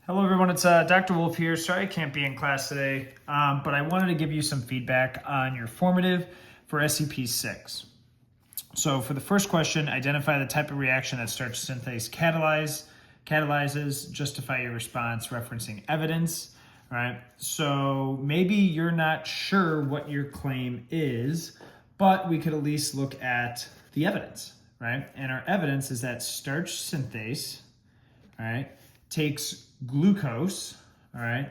Hello everyone, it's Dr. Wolf here. Sorry I can't be in class today, but I wanted to give you some feedback on your formative for SEP6. So for the first question, identify the type of reaction that starch synthase catalyzes, justify your response referencing evidence. All right, so maybe you're not sure what your claim is, but we could at least look at the evidence, right? And our evidence is that starch synthase, all right, takes glucose, all right,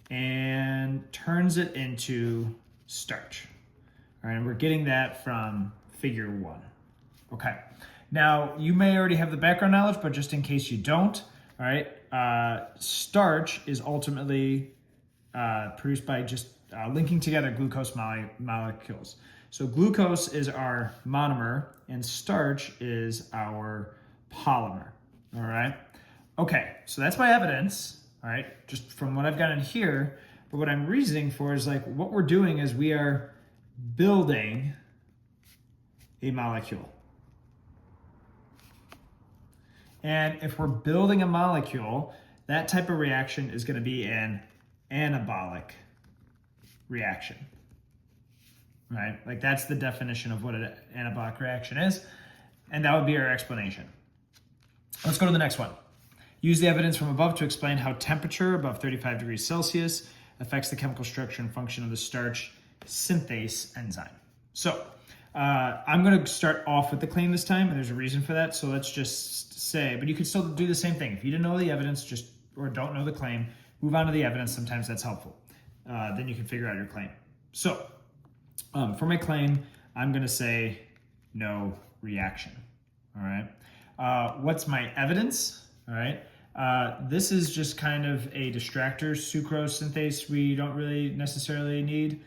and turns it into starch. All right, and we're getting that from figure 1. Okay, now you may already have the background knowledge, but just in case you don't, all right, starch is ultimately produced by just linking together glucose molecules. So glucose is our monomer and starch is our polymer, all right? Okay, so that's my evidence, all right, just from what I've got in here. But what I'm reasoning for is like what we're doing is we are building a molecule. And if we're building a molecule, that type of reaction is going to be an anabolic reaction, right? Like that's the definition of what an anabolic reaction is. And that would be our explanation. Let's go to the next one. Use the evidence from above to explain how temperature above 35 degrees Celsius affects the chemical structure and function of the starch synthase enzyme. So I'm going to start off with the claim this time, and there's a reason for that. So let's just say, but you can still do the same thing. If you didn't know the evidence, or don't know the claim, move on to the evidence. Sometimes that's helpful. Then you can figure out your claim. So for my claim, I'm going to say no reaction. All right. What's my evidence? All right, this is just kind of a distractor. Sucrose synthase we don't really necessarily need.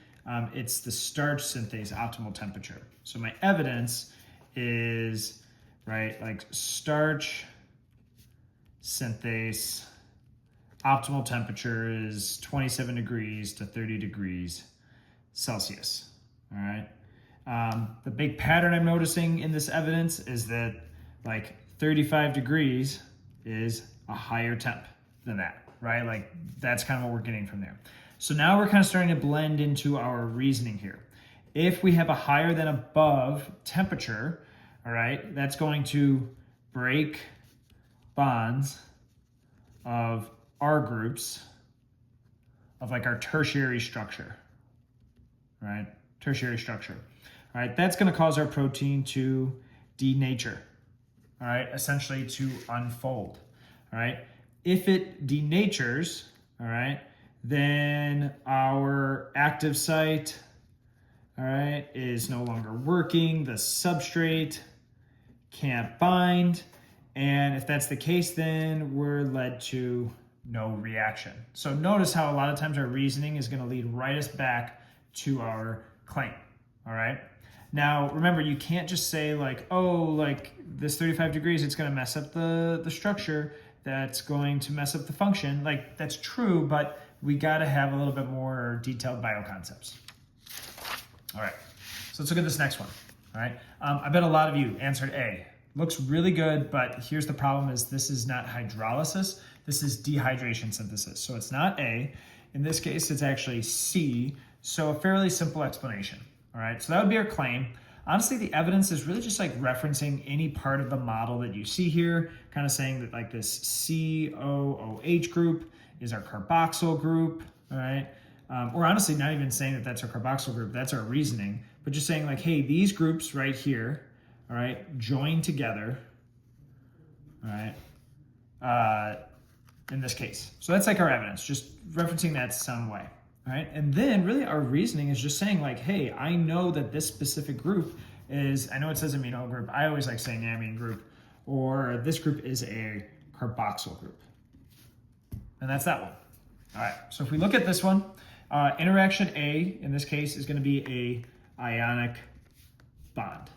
It's the starch synthase optimal temperature. So my evidence is, right, like starch synthase optimal temperature is 27 degrees to 30 degrees Celsius, all right? The big pattern I'm noticing in this evidence is that like 35 degrees is a higher temp than that, right? Like that's kind of what we're getting from there. So now we're kind of starting to blend into our reasoning here. If we have a higher than above temperature, all right, that's going to break bonds of R groups of like our tertiary structure, right? Tertiary structure, all right? That's going to cause our protein to denature. All right, essentially to unfold, all right? If it denatures, all right, then our active site, all right, is no longer working. The substrate can't bind. And if that's the case, then we're led to no reaction. So notice how a lot of times our reasoning is going to lead right us back to our claim, all right? Now, remember, you can't just say like, oh, like this 35 degrees, it's going to mess up the structure. That's going to mess up the function. Like that's true, but we got to have a little bit more detailed bioconcepts. All right, so let's look at this next one. All right, I bet a lot of you answered A. Looks really good, but here's the problem is this is not hydrolysis. This is dehydration synthesis. So it's not A. In this case, it's actually C. So a fairly simple explanation. All right, so that would be our claim. Honestly, the evidence is really just like referencing any part of the model that you see here, kind of saying that like this COOH group is our carboxyl group, all right? Or honestly, not even saying that that's our carboxyl group, that's our reasoning, but just saying like, hey, these groups right here, all right, join together, all right, in this case. So that's like our evidence, just referencing that some way. All right, and then really our reasoning is just saying like, hey, I know that this specific group is, I know it says amino group, I always like saying amine group, or this group is a carboxyl group. And that's that one. All right, so if we look at this one, interaction A, in this case, is gonna be a ionic bond.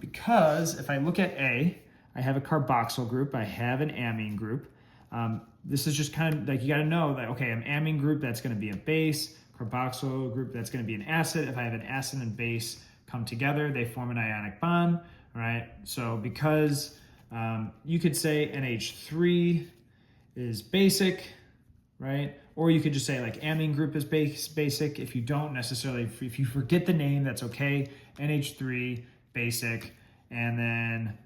Because if I look at A, I have a carboxyl group, I have an amine group. This is just kind of like, you got to know that, okay, an amine group, that's going to be a base, carboxyl group, that's going to be an acid. If I have an acid and base come together, they form an ionic bond, all right? So because you could say NH3 is basic, right? Or you could just say like amine group is basic. If you don't necessarily, if you forget the name, that's okay. NH3, basic, and then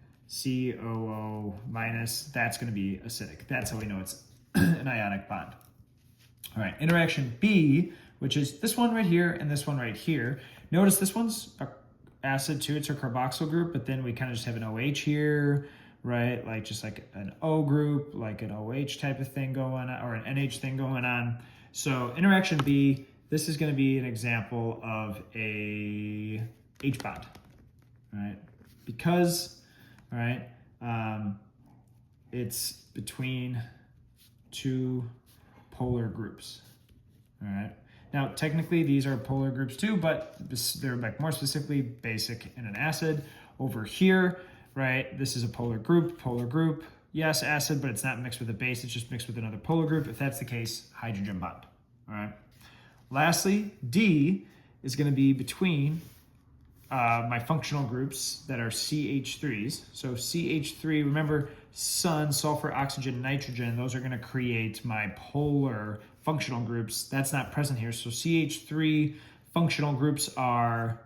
COO minus, that's going to be acidic. That's how we know it's an ionic bond. All right, interaction B, which is this one right here and this one right here. Notice this one's a acid too, it's a carboxyl group, but then we kind of just have an OH here, right? Like just like an O group, like an OH type of thing going on, or an NH thing going on. So interaction B, this is going to be an example of a H bond, right? Because, all right, it's between two polar groups, all right? Now, technically, these are polar groups too, but they're like more specifically basic in an acid. Over here, right, this is a polar group. Yes, acid, but it's not mixed with a base. It's just mixed with another polar group. If that's the case, hydrogen bond, all right? Lastly, D is going to be between my functional groups that are CH3s. So CH3, remember, sun, sulfur, oxygen, nitrogen, those are going to create my polar functional groups. That's not present here. So CH3 functional groups are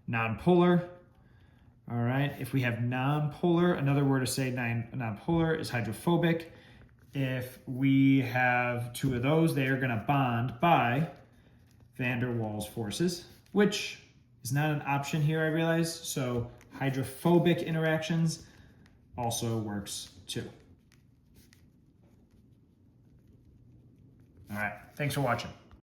nonpolar. All right. If we have nonpolar, another word to say nonpolar is hydrophobic. If we have two of those, they are going to bond by van der Waals forces, which is not an option here, I realize. So hydrophobic interactions also works too. All right, thanks for watching.